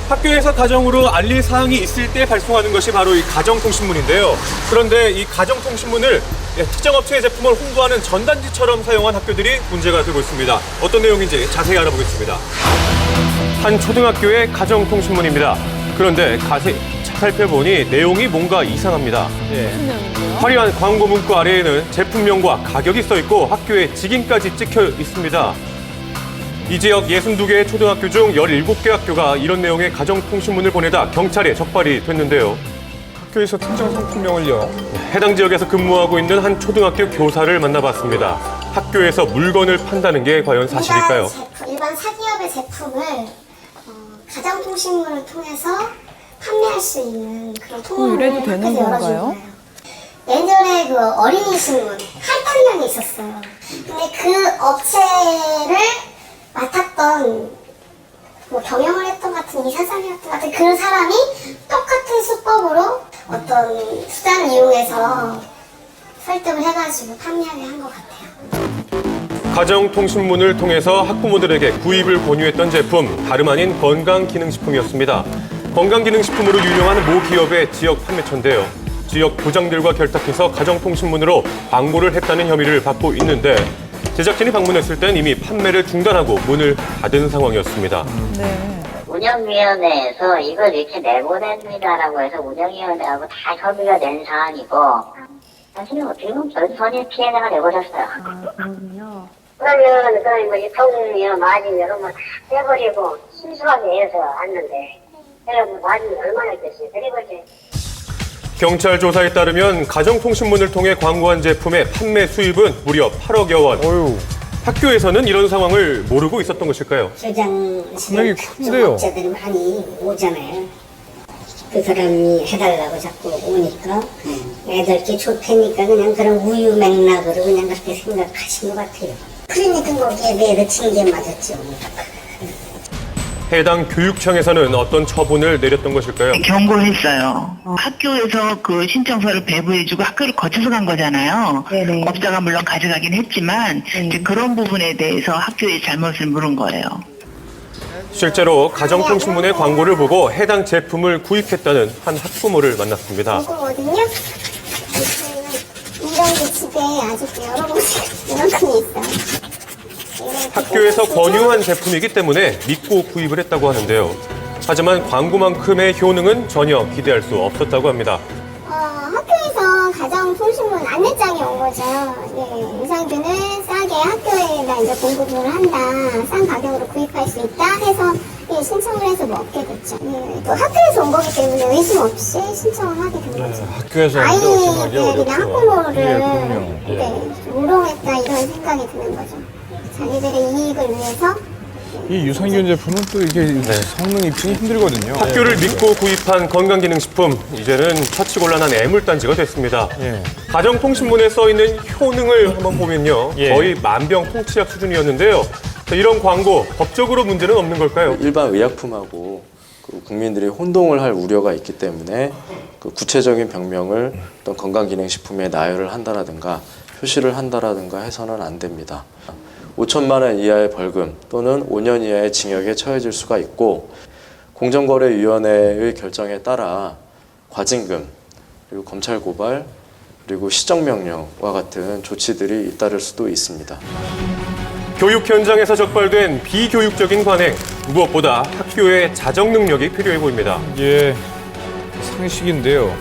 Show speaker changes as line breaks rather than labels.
학교에서 가정으로 알릴 사항이 있을 때 발송하는 것이 바로 이 가정통신문인데요. 그런데 이 가정통신문을 특정 업체의 제품을 홍보하는 전단지처럼 사용한 학교들이 문제가 되고 있습니다. 어떤 내용인지 자세히 알아보겠습니다. 한 초등학교의 가정통신문입니다. 그런데 자세히 살펴보니 내용이 뭔가 이상합니다.
무슨 내용인데요?
화려한 광고 문구 아래에는 제품명과 가격이 써 있고 학교의 직인까지 찍혀 있습니다. 이 지역 62개의 초등학교 중 17개 학교가 이런 내용의 가정통신문을 보내다 경찰에 적발이 됐는데요.
학교에서 특정 상품명을요.
해당 지역에서 근무하고 있는 한 초등학교 교사를 만나봤습니다. 학교에서 물건을 판다는 게 과연 사실일까요?
일반 사기업의 제품을 가정통신문을 통해서 판매할 수 있는 그런 통로를
이래도 되는
학교에서 열어준
건가요?
거예요. 예전에 그 어린이 신문 할당량이 있었어요. 근데 그 업체를 맡았던 뭐 경영을 했던 같은 이사장이었던 같은 그 사람이 똑같은 수법으로 어떤 수단을 이용해서 설득을 해가지고 판매하게 한 것 같아요.
가정통신문을 통해서 학부모들에게 구입을 권유했던 제품, 다름 아닌 건강기능식품이었습니다. 건강기능식품으로 유명한 모 기업의 지역 판매처인데요. 지역 부장들과 결탁해서 가정통신문으로 광고를 했다는 혐의를 받고 있는데 제작진이 방문했을 땐 이미 판매를 중단하고 문을 닫은 상황이었습니다.
네.
운영위원회에서 이걸 이렇게 내보냅니다라고 해서 운영위원회하고 다 협의가 된 사안이고 사실은 지금 전선이 피해자가 되버렸어요.
그렇군요.
그러면 그 유통이나 마진 이런 거 다 떼버리고 순수하게 해서 왔는데 내가 뭐 마진이 얼마나 있겠어요. 그리고 이제
경찰 조사에 따르면 가정통신문을 통해 광고한 제품의 판매 수입은 무려 8억여 원.
어휴,
학교에서는 이런 상황을 모르고 있었던 것일까요?
금액이 큰데요.
업체들이 많이 오잖아요. 그 사람이 해달라고 자꾸 오니까 애들께 좋다니까 그냥 그런 우유 맥락으로 그냥 그렇게 생각하신 것 같아요. 그러니까 거기에 내려친 게 맞았죠.
해당 교육청에서는 어떤 처분을 내렸던 것일까요?
경고했어요. 학교에서 그 신청서를 배부해주고 학교를 거쳐서 간 거잖아요.
네네.
업자가 물론 가져가긴 했지만 이제 그런 부분에 대해서 학교의 잘못을 물은 거예요.
실제로 가정통신문의 광고를 보고 해당 제품을 구입했다는 한 학부모를 만났습니다.
이거거든요. 이런 게 집에 아직도 여러 곳에 이만큼이 있어요.
학교에서 권유한 제품이기 때문에 믿고 구입을 했다고 하는데요. 하지만 광고만큼의 효능은 전혀 기대할 수 없었다고 합니다.
학교에서 가정통신문 안내장이 온 거죠. 예, 유상균은 싸게 학교에다 이제 공급을 한다. 싼 가격으로 구입할 수 있다 해서 예, 신청을 해서 먹게 됐죠. 예, 또 학교에서 온 거기 때문에 의심 없이 신청을 하게 된 거죠.
학교에서 오는데 의심하기
아이에게 그냥
어렵죠.
학부모를
예, 그럼요. 예.
네, 우롱했다 이런 생각이 드는 거죠. 자기들의 이익을 위해서
이 유산균 제품은 또 이게 성능 입증이 힘들거든요.
학교를 믿고 구입한 건강기능식품, 이제는 처치곤란한 애물단지가 됐습니다.
예.
가정통신문에 써있는 효능을 한번 보면요.
예.
거의 만병통치약 수준이었는데요. 이런 광고, 법적으로 문제는 없는 걸까요?
일반 의약품하고 그 국민들이 혼동을 할 우려가 있기 때문에 그 구체적인 병명을 어떤 건강기능식품에 나열을 한다라든가 표시를 한다라든가 해서는 안 됩니다. 5천만 원 이하의 벌금 또는 5년 이하의 징역에 처해질 수가 있고 공정거래위원회의 결정에 따라 과징금 그리고 검찰 고발 그리고 시정명령과 같은 조치들이 잇따를 수도 있습니다.
교육 현장에서 적발된 비교육적인 관행, 무엇보다 학교의 자정 능력이 필요해 보입니다.
이게 상식인데요.